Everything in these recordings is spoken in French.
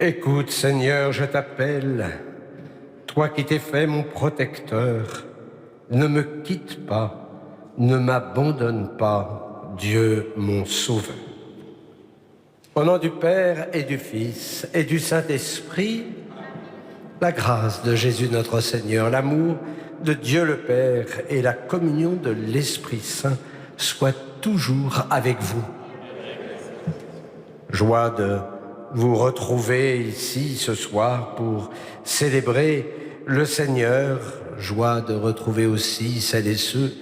Écoute, Seigneur, je t'appelle, toi qui t'es fait mon protecteur. Ne me quitte pas, ne m'abandonne pas, Dieu mon sauveur. Au nom du Père et du Fils et du Saint-Esprit, la grâce de Jésus notre Seigneur, l'amour de Dieu le Père et la communion de l'Esprit Saint soient toujours avec vous. Joie de vous retrouver ici ce soir pour célébrer le Seigneur. Joie de retrouver aussi celles et ceux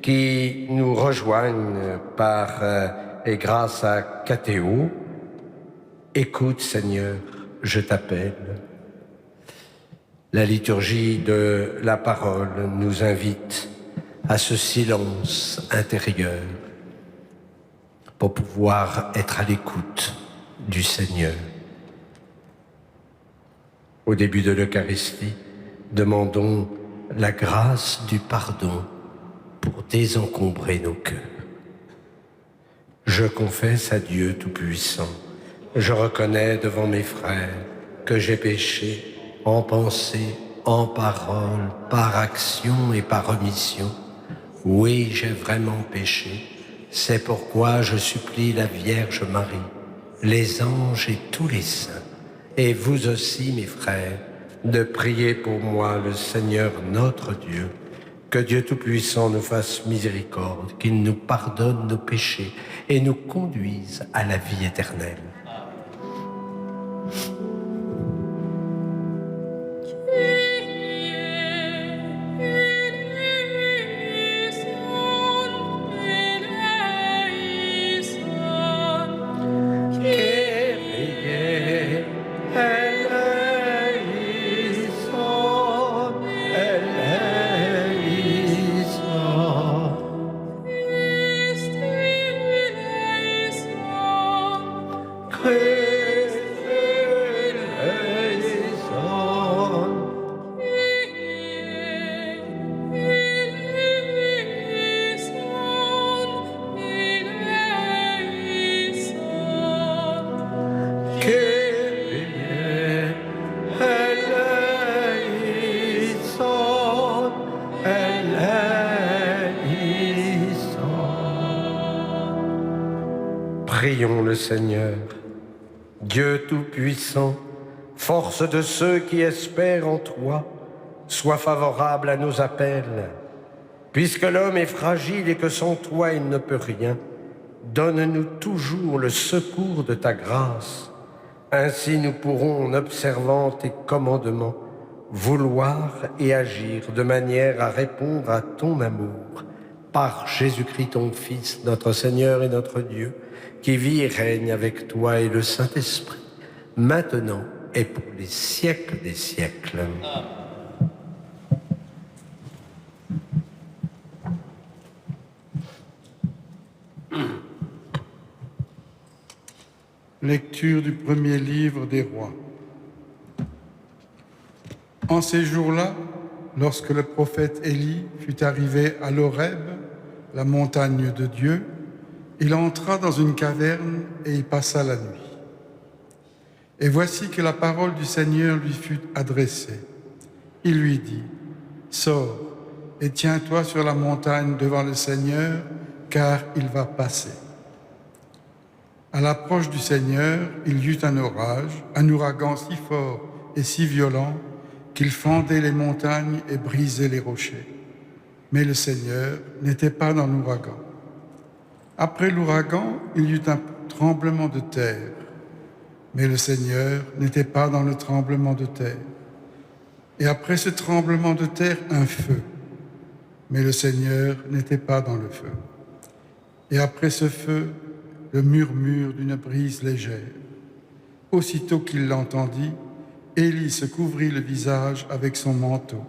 qui nous rejoignent par et grâce à Catéo. Écoute, Seigneur, je t'appelle. La liturgie de la parole nous invite à ce silence intérieur pour pouvoir être à l'écoute du Seigneur. Au début de l'Eucharistie, demandons la grâce du pardon pour désencombrer nos cœurs. Je confesse à Dieu Tout-Puissant, je reconnais devant mes frères que j'ai péché en pensée, en parole, par action et par omission. Oui, j'ai vraiment péché. C'est pourquoi je supplie la Vierge Marie, les anges et tous les saints, et vous aussi, mes frères, de prier pour moi le Seigneur notre Dieu. Que Dieu Tout-Puissant nous fasse miséricorde, qu'il nous pardonne nos péchés et nous conduise à la vie éternelle. Prions le Seigneur. Dieu Tout-Puissant, force de ceux qui espèrent en toi, sois favorable à nos appels. Puisque l'homme est fragile et que sans toi il ne peut rien, donne-nous toujours le secours de ta grâce. Ainsi nous pourrons, en observant tes commandements, vouloir et agir de manière à répondre à ton amour. Par Jésus-Christ ton Fils, notre Seigneur et notre Dieu, qui vit et règne avec toi et le Saint-Esprit, maintenant et pour les siècles des siècles. Lecture du premier livre des rois. En ces jours-là, lorsque le prophète Élie fut arrivé à l'Horeb, la montagne de Dieu, il entra dans une caverne et y passa la nuit. Et voici que la parole du Seigneur lui fut adressée. Il lui dit, « Sors et tiens-toi sur la montagne devant le Seigneur, car il va passer. » À l'approche du Seigneur, il y eut un orage, un ouragan si fort et si violent qu'il fendait les montagnes et brisait les rochers. Mais le Seigneur n'était pas dans l'ouragan. Après l'ouragan, il y eut un tremblement de terre. Mais le Seigneur n'était pas dans le tremblement de terre. Et après ce tremblement de terre, un feu. Mais le Seigneur n'était pas dans le feu. Et après ce feu, le murmure d'une brise légère. Aussitôt qu'il l'entendit, Élie se couvrit le visage avec son manteau.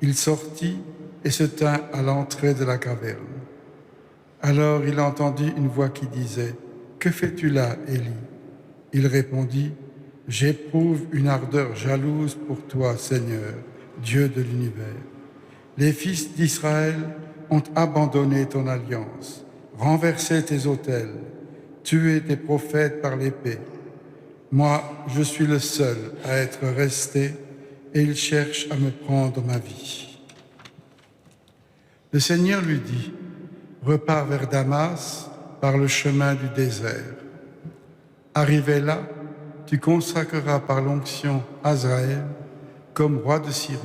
Il sortit et se tint à l'entrée de la caverne. Alors il entendit une voix qui disait, « Que fais-tu là, Élie ?» Il répondit, « J'éprouve une ardeur jalouse pour toi, Seigneur, Dieu de l'univers. Les fils d'Israël ont abandonné ton alliance, renversé tes autels, tué tes prophètes par l'épée. Moi, je suis le seul à être resté et il cherche à me prendre ma vie. Le Seigneur lui dit, repars vers Damas par le chemin du désert. Arrivé là, tu consacreras par l'onction Azraël comme roi de Syrie.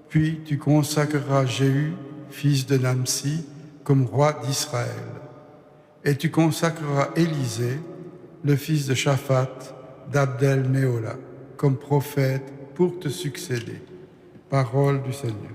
Puis tu consacreras Jéhu, fils de Namsi, comme roi d'Israël. Et tu consacreras Élisée, le fils de Shaphat, d'Abdel-Méola, comme prophète pour te succéder. Parole du Seigneur.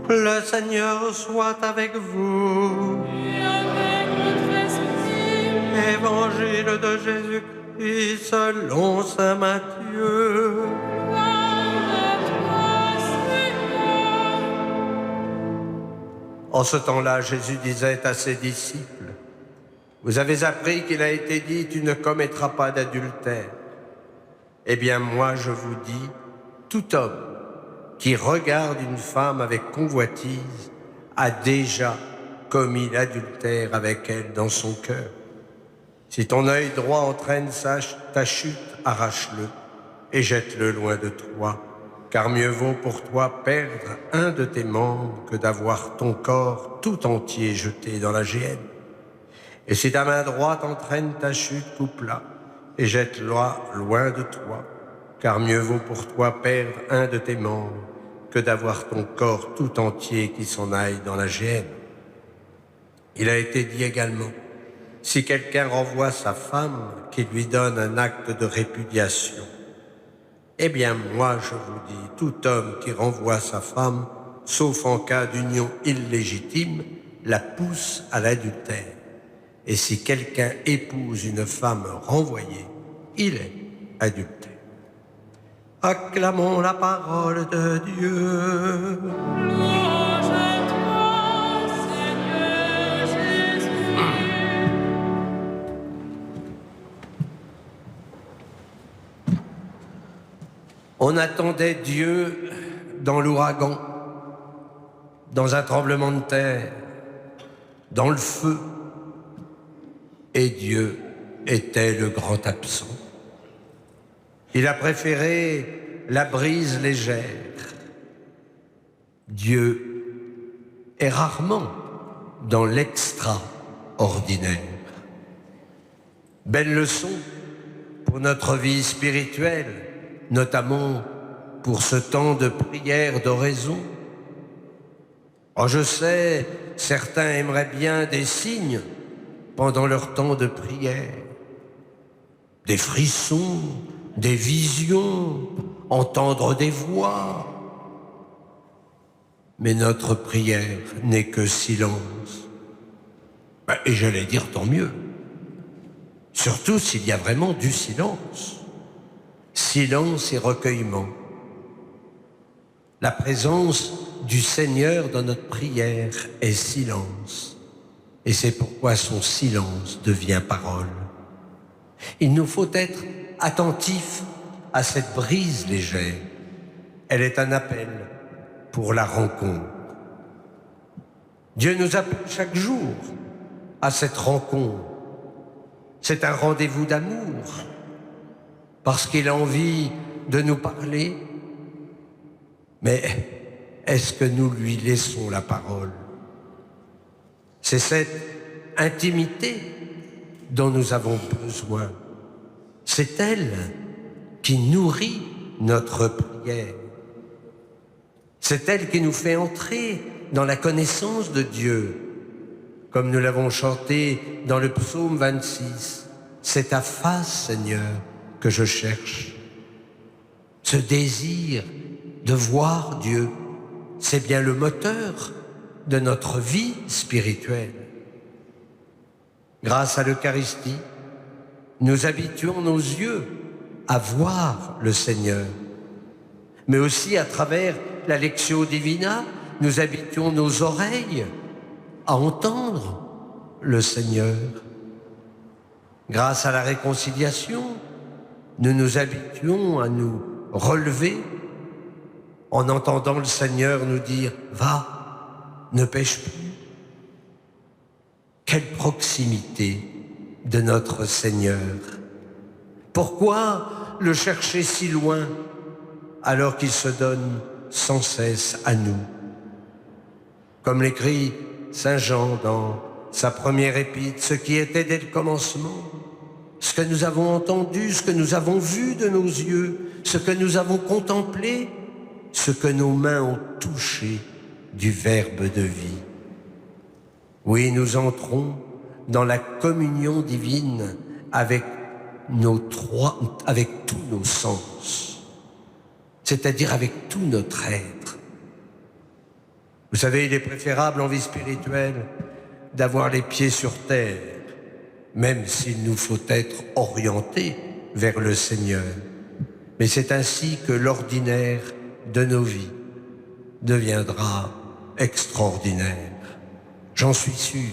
Le Seigneur soit avec vous. Et avec votre esprit. Évangile de Jésus-Christ selon saint Matthieu. Gloire à toi, Seigneur. En ce temps-là, Jésus disait à ses disciples, « Vous avez appris qu'il a été dit, tu ne commettras pas d'adultère. Eh bien, moi, je vous dis, tout homme qui regarde une femme avec convoitise a déjà commis l'adultère avec elle dans son cœur. Si ton œil droit entraîne ta chute, arrache-le et jette-le loin de toi, car mieux vaut pour toi perdre un de tes membres que d'avoir ton corps tout entier jeté dans la géhenne. Et si ta main droite entraîne ta chute, coupe-la et jette-la loin de toi, car mieux vaut pour toi perdre un de tes membres que d'avoir ton corps tout entier qui s'en aille dans la géhenne. Il a été dit également, si quelqu'un renvoie sa femme qui lui donne un acte de répudiation, eh bien moi je vous dis, tout homme qui renvoie sa femme, sauf en cas d'union illégitime, la pousse à l'adultère. Et si quelqu'un épouse une femme renvoyée, il est adultère. Acclamons la parole de Dieu. Louange à toi, Seigneur Jésus. On attendait Dieu dans l'ouragan, dans un tremblement de terre, dans le feu. Et Dieu était le grand absent. Il a préféré la brise légère. Dieu est rarement dans l'extraordinaire. Belle leçon pour notre vie spirituelle, notamment pour ce temps de prière d'oraison. Oh, je sais, certains aimeraient bien des signes pendant leur temps de prière. Des frissons, des visions, entendre des voix. Mais notre prière n'est que silence. Et j'allais dire tant mieux. Surtout s'il y a vraiment du silence. Silence et recueillement. La présence du Seigneur dans notre prière est silence. Et c'est pourquoi son silence devient parole. Il nous faut être attentifs à cette brise légère. Elle est un appel pour la rencontre. Dieu nous appelle chaque jour à cette rencontre. C'est un rendez-vous d'amour, parce qu'il a envie de nous parler. Mais est-ce que nous lui laissons la parole? C'est cette intimité dont nous avons besoin. C'est elle qui nourrit notre prière. C'est elle qui nous fait entrer dans la connaissance de Dieu. Comme nous l'avons chanté dans le psaume 26, c'est ta face, Seigneur, que je cherche. Ce désir de voir Dieu, c'est bien le moteur de notre vie spirituelle. Grâce à l'Eucharistie, nous habituons nos yeux à voir le Seigneur, mais aussi à travers la Lectio Divina, nous habituons nos oreilles à entendre le Seigneur. Grâce à la réconciliation, nous nous habituons à nous relever en entendant le Seigneur nous dire « Va, ne pêche plus ». Quelle proximité de notre Seigneur! Pourquoi le chercher si loin alors qu'il se donne sans cesse à nous? Comme l'écrit Saint Jean dans sa première épître, ce qui était dès le commencement, ce que nous avons entendu, ce que nous avons vu de nos yeux, ce que nous avons contemplé, ce que nos mains ont touché du Verbe de vie. Oui, nous entrons dans la communion divine avec tous nos sens, c'est-à-dire avec tout notre être. Vous savez, il est préférable en vie spirituelle d'avoir les pieds sur terre, même s'il nous faut être orientés vers le Seigneur. Mais c'est ainsi que l'ordinaire de nos vies deviendra extraordinaire. J'en suis sûr,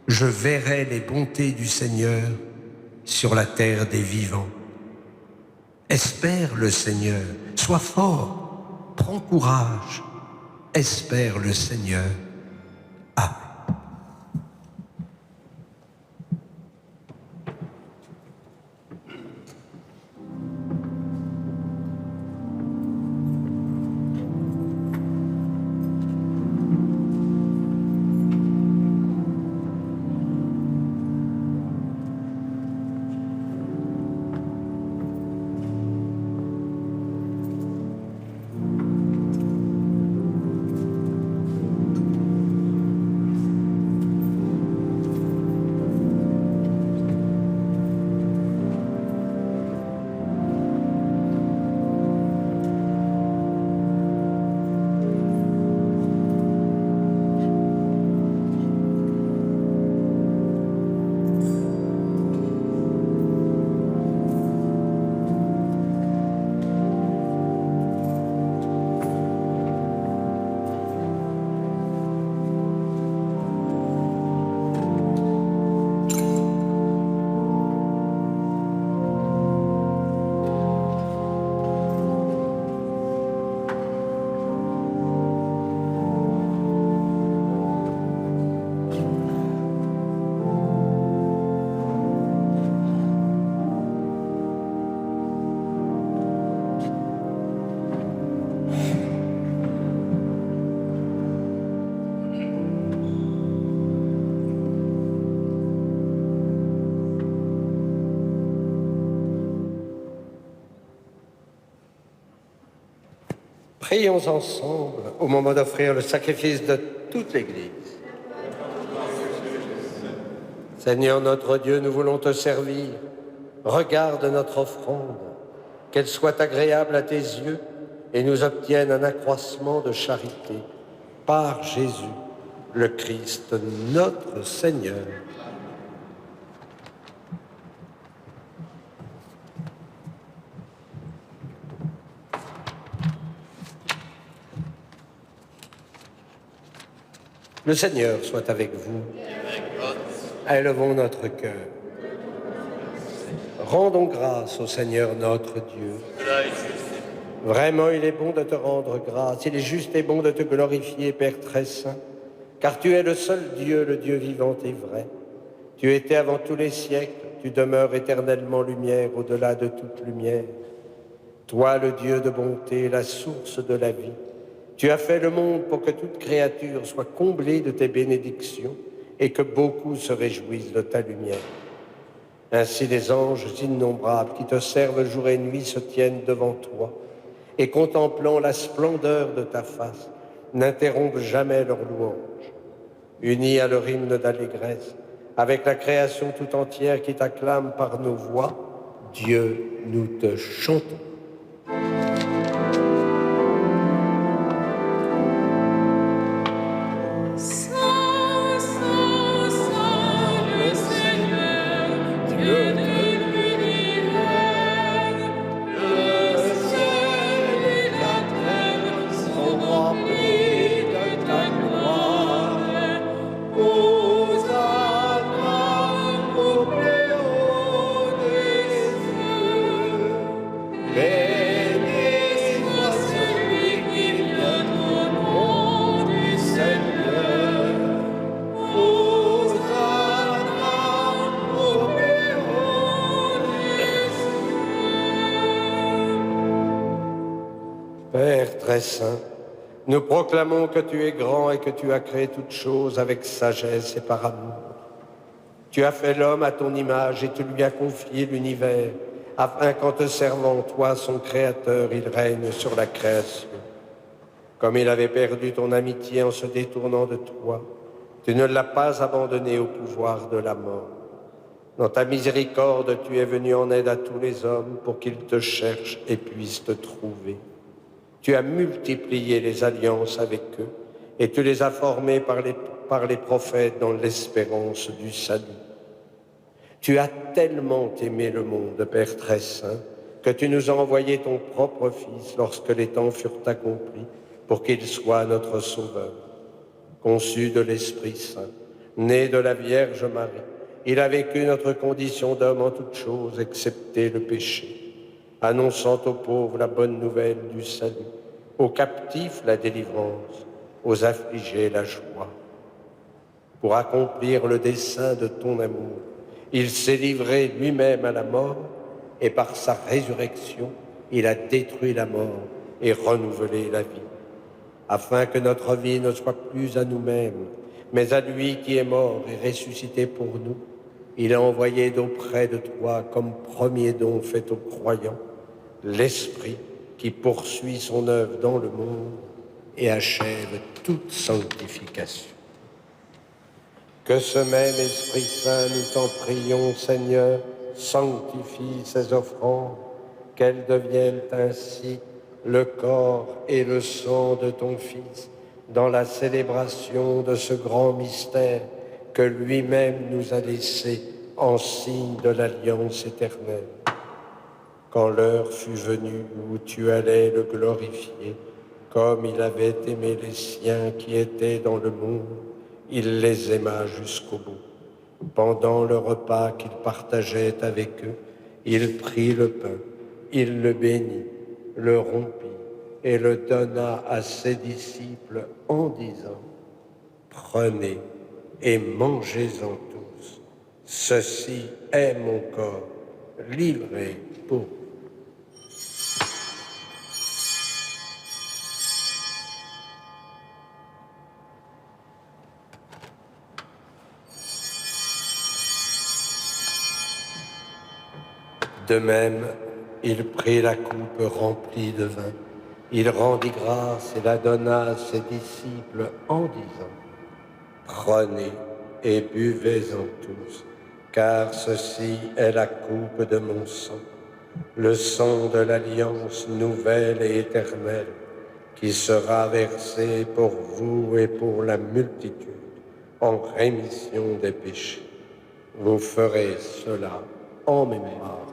je verrai les bontés du Seigneur sur la terre des vivants. Espère le Seigneur, sois fort, prends courage, espère le Seigneur. Amen. Prions ensemble au moment d'offrir le sacrifice de toute l'Église. Seigneur notre Dieu, nous voulons te servir. Regarde notre offrande, qu'elle soit agréable à tes yeux et nous obtienne un accroissement de charité. Par Jésus, le Christ, notre Seigneur. Le Seigneur soit avec vous. Élevons notre cœur. Rendons grâce au Seigneur notre Dieu. Vraiment, il est bon de te rendre grâce. Il est juste et bon de te glorifier, Père très saint, car tu es le seul Dieu, le Dieu vivant et vrai. Tu étais avant tous les siècles, tu demeures éternellement lumière au-delà de toute lumière. Toi, le Dieu de bonté, la source de la vie, tu as fait le monde pour que toute créature soit comblée de tes bénédictions et que beaucoup se réjouissent de ta lumière. Ainsi les anges innombrables qui te servent jour et nuit se tiennent devant toi et contemplant la splendeur de ta face, n'interrompent jamais leur louange. Unis à leur hymne d'allégresse, avec la création tout entière qui t'acclame par nos voix, Dieu, nous te chantons. Père très saint, nous proclamons que tu es grand et que tu as créé toutes choses avec sagesse et par amour. Tu as fait l'homme à ton image et tu lui as confié l'univers, afin qu'en te servant, toi, son créateur, il règne sur la création. Comme il avait perdu ton amitié en se détournant de toi, tu ne l'as pas abandonné au pouvoir de la mort. Dans ta miséricorde, tu es venu en aide à tous les hommes pour qu'ils te cherchent et puissent te trouver. Tu as multiplié les alliances avec eux et tu les as formés par les prophètes dans l'espérance du salut. Tu as tellement aimé le monde, Père très saint, que tu nous as envoyé ton propre Fils lorsque les temps furent accomplis pour qu'il soit notre Sauveur. Conçu de l'Esprit Saint, né de la Vierge Marie, il a vécu notre condition d'homme en toutes choses, excepté le péché, annonçant aux pauvres la bonne nouvelle du salut, aux captifs la délivrance, aux affligés la joie. Pour accomplir le dessein de ton amour, il s'est livré lui-même à la mort et par sa résurrection, il a détruit la mort et renouvelé la vie, afin que notre vie ne soit plus à nous-mêmes, mais à lui qui est mort et ressuscité pour nous. Il a envoyé d'auprès de toi comme premier don fait aux croyants, l'Esprit qui poursuit son œuvre dans le monde et achève toute sanctification. Que ce même Esprit Saint, nous t'en prions, Seigneur, sanctifie ces offrandes, qu'elles deviennent ainsi le corps et le sang de ton Fils, dans la célébration de ce grand mystère que lui-même nous a laissé en signe de l'alliance éternelle. Quand l'heure fut venue où tu allais le glorifier, comme il avait aimé les siens qui étaient dans le monde, il les aima jusqu'au bout. Pendant le repas qu'il partageait avec eux, il prit le pain, il le bénit, le rompit et le donna à ses disciples en disant : « Prenez et mangez-en tous. Ceci est mon corps, livré pour vous. » De même, il prit la coupe remplie de vin Il rendit grâce et la donna à ses disciples en disant, « Prenez et buvez-en tous, car ceci est la coupe de mon sang, le sang de l'alliance nouvelle et éternelle, qui sera versé pour vous et pour la multitude en rémission des péchés. Vous ferez cela en mémoire de moi. »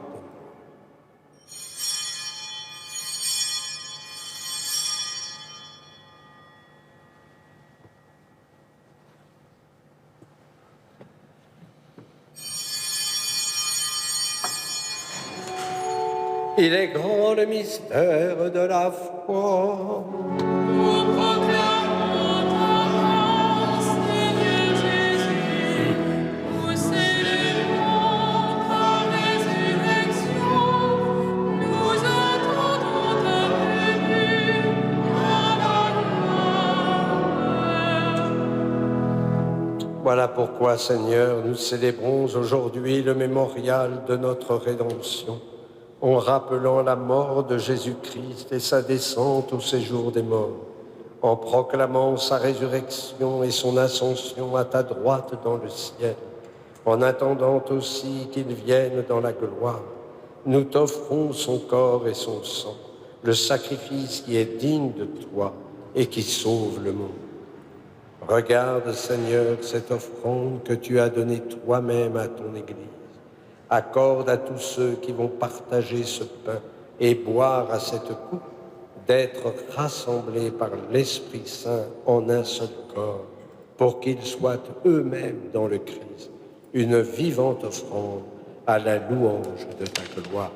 Il est grand le mystère de la foi. Nous proclamons ta grâce, Seigneur Jésus. Nous célébrons ta résurrection. Nous attendons ta venue à la gloire. Voilà pourquoi, Seigneur, nous célébrons aujourd'hui le mémorial de notre rédemption, en rappelant la mort de Jésus-Christ et sa descente au séjour des morts, en proclamant sa résurrection et son ascension à ta droite dans le ciel, en attendant aussi qu'il vienne dans la gloire. Nous t'offrons son corps et son sang, le sacrifice qui est digne de toi et qui sauve le monde. Regarde, Seigneur, cette offrande que tu as donnée toi-même à ton Église. Accorde à tous ceux qui vont partager ce pain et boire à cette coupe d'être rassemblés par l'Esprit Saint en un seul corps, pour qu'ils soient eux-mêmes dans le Christ, une vivante offrande à la louange de ta gloire.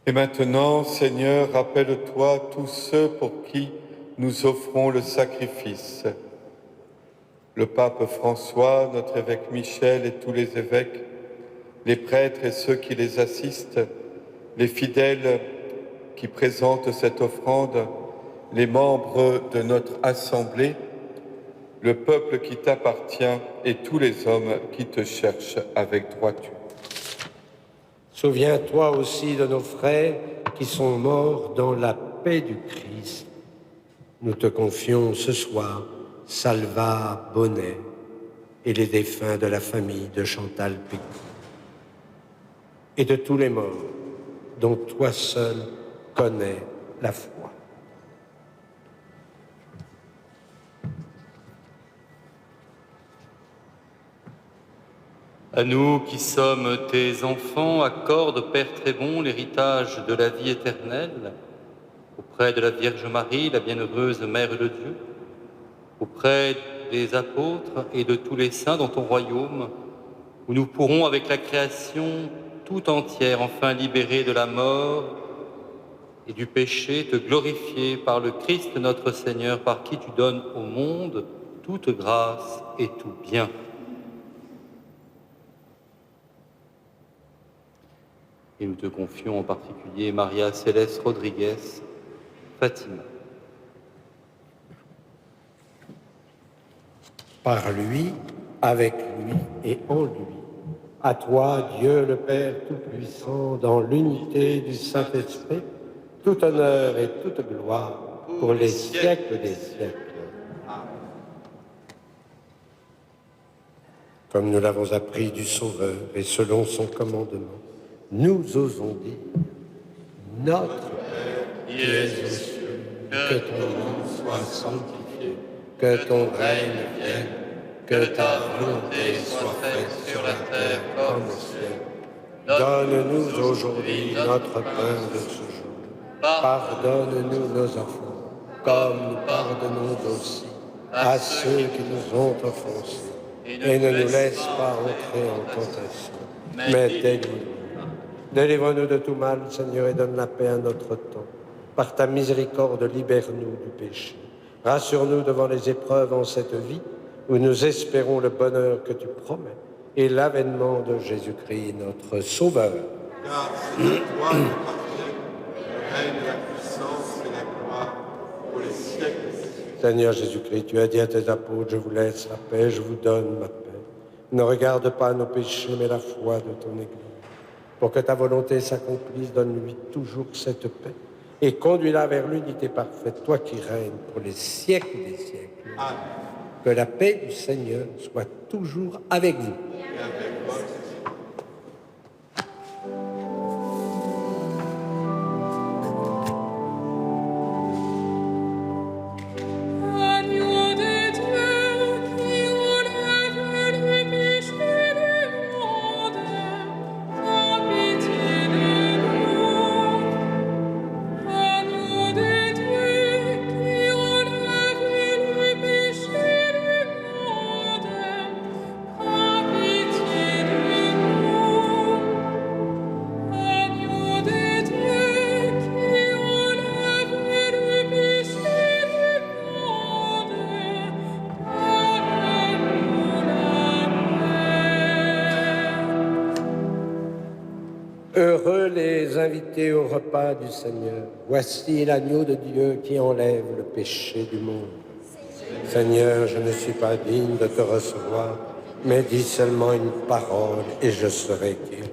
Et maintenant, Seigneur, rappelle-toi tous ceux pour qui nous offrons le sacrifice. Le pape François, notre évêque Michel et tous les évêques, les prêtres et ceux qui les assistent, les fidèles qui présentent cette offrande, les membres de notre assemblée, le peuple qui t'appartient et tous les hommes qui te cherchent avec droiture. Souviens-toi aussi de nos frères qui sont morts dans la paix du Christ. Nous te confions ce soir Salva Bonnet et les défunts de la famille de Chantal Pécou, et de tous les morts dont toi seul connais la foi. À nous qui sommes tes enfants, accorde, Père très bon, l'héritage de la vie éternelle, auprès de la Vierge Marie, la bienheureuse Mère de Dieu, auprès des apôtres et de tous les saints dans ton royaume, où nous pourrons, avec la création tout entière, enfin libérée de la mort et du péché, te glorifier par le Christ notre Seigneur, par qui tu donnes au monde toute grâce et tout bien. Et nous te confions en particulier Maria Céleste Rodriguez, Fatima. Par lui, avec lui et en lui. À toi, Dieu le Père Tout-Puissant, dans l'unité du Saint-Esprit, tout honneur et toute gloire pour les siècles des siècles. Comme nous l'avons appris du Sauveur et selon son commandement, nous osons dire, notre Père qui es aux cieux, que ton nom soit sanctifié, que ton règne vienne, que ta volonté soit faite sur la terre comme au ciel. Donne-nous aujourd'hui notre pain de ce jour. Pardonne-nous nos offenses, comme nous pardonnons aussi à ceux qui nous ont offensés. Et ne nous laisse pas entrer en tentation, mais délivre-nous. Délivre-nous de tout mal, Seigneur, et donne la paix à notre temps. Par ta miséricorde, libère-nous du péché. Rassure-nous devant les épreuves en cette vie, où nous espérons le bonheur que tu promets et l'avènement de Jésus-Christ, notre Sauveur. Car c'est à toi qu'appartient le règne, la puissance et la gloire pour les siècles des siècles. Seigneur Jésus-Christ, tu as dit à tes apôtres, je vous laisse la paix, je vous donne ma paix. Ne regarde pas nos péchés, mais la foi de ton Église. Pour que ta volonté s'accomplisse, donne-lui toujours cette paix et conduis-la vers l'unité parfaite, toi qui règnes pour les siècles des siècles. Amen. Que la paix du Seigneur soit toujours avec vous. Et avec votre Agneau de Dieu qui enlève les péchés du monde, aie pitié de nous. Agneau de Dieu qui enlève les péchés du monde, aie pitié de nous. Agneau de Dieu qui enlève les péchés du monde, donne-nous la paix. Heureux les invités au repas du Seigneur. Voici l'agneau de Dieu qui enlève le péché du monde. Seigneur, je ne suis pas digne de te recevoir, mais dis seulement une parole et je serai guéri.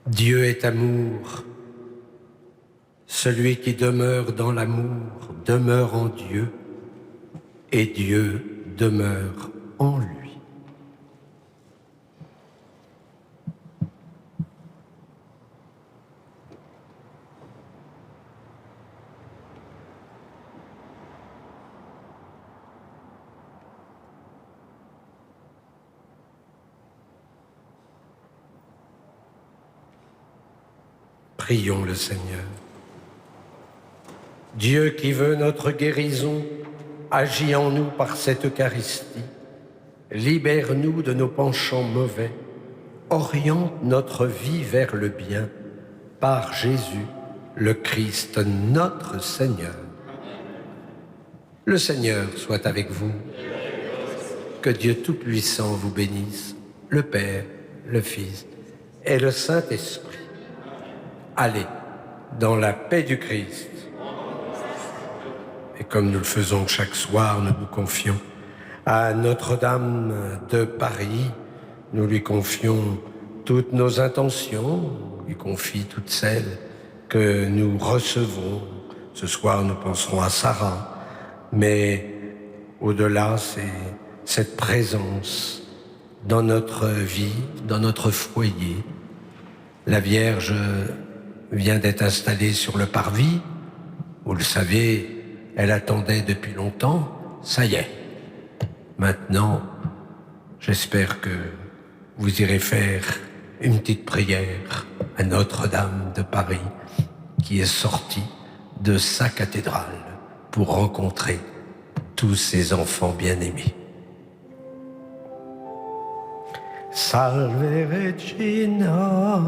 Dieu est amour. Celui qui demeure dans l'amour demeure en Dieu et Dieu demeure en lui. Prions le Seigneur. Dieu qui veut notre guérison, agis en nous par cette Eucharistie. Libère-nous de nos penchants mauvais. Oriente notre vie vers le bien. Par Jésus, le Christ, notre Seigneur. Le Seigneur soit avec vous. Que Dieu Tout-Puissant vous bénisse, le Père, le Fils et le Saint-Esprit. Allez, dans la paix du Christ. Et comme nous le faisons chaque soir, nous nous confions à Notre-Dame de Paris. Nous lui confions toutes nos intentions, on lui confie toutes celles que nous recevons. Ce soir, nous penserons à Sarah, mais au-delà, c'est cette présence dans notre vie, dans notre foyer. La Vierge vient d'être installée sur le parvis. Vous le savez, elle attendait depuis longtemps. Ça y est. Maintenant, j'espère que vous irez faire une petite prière à Notre-Dame de Paris qui est sortie de sa cathédrale pour rencontrer tous ses enfants bien-aimés. Salve Regina.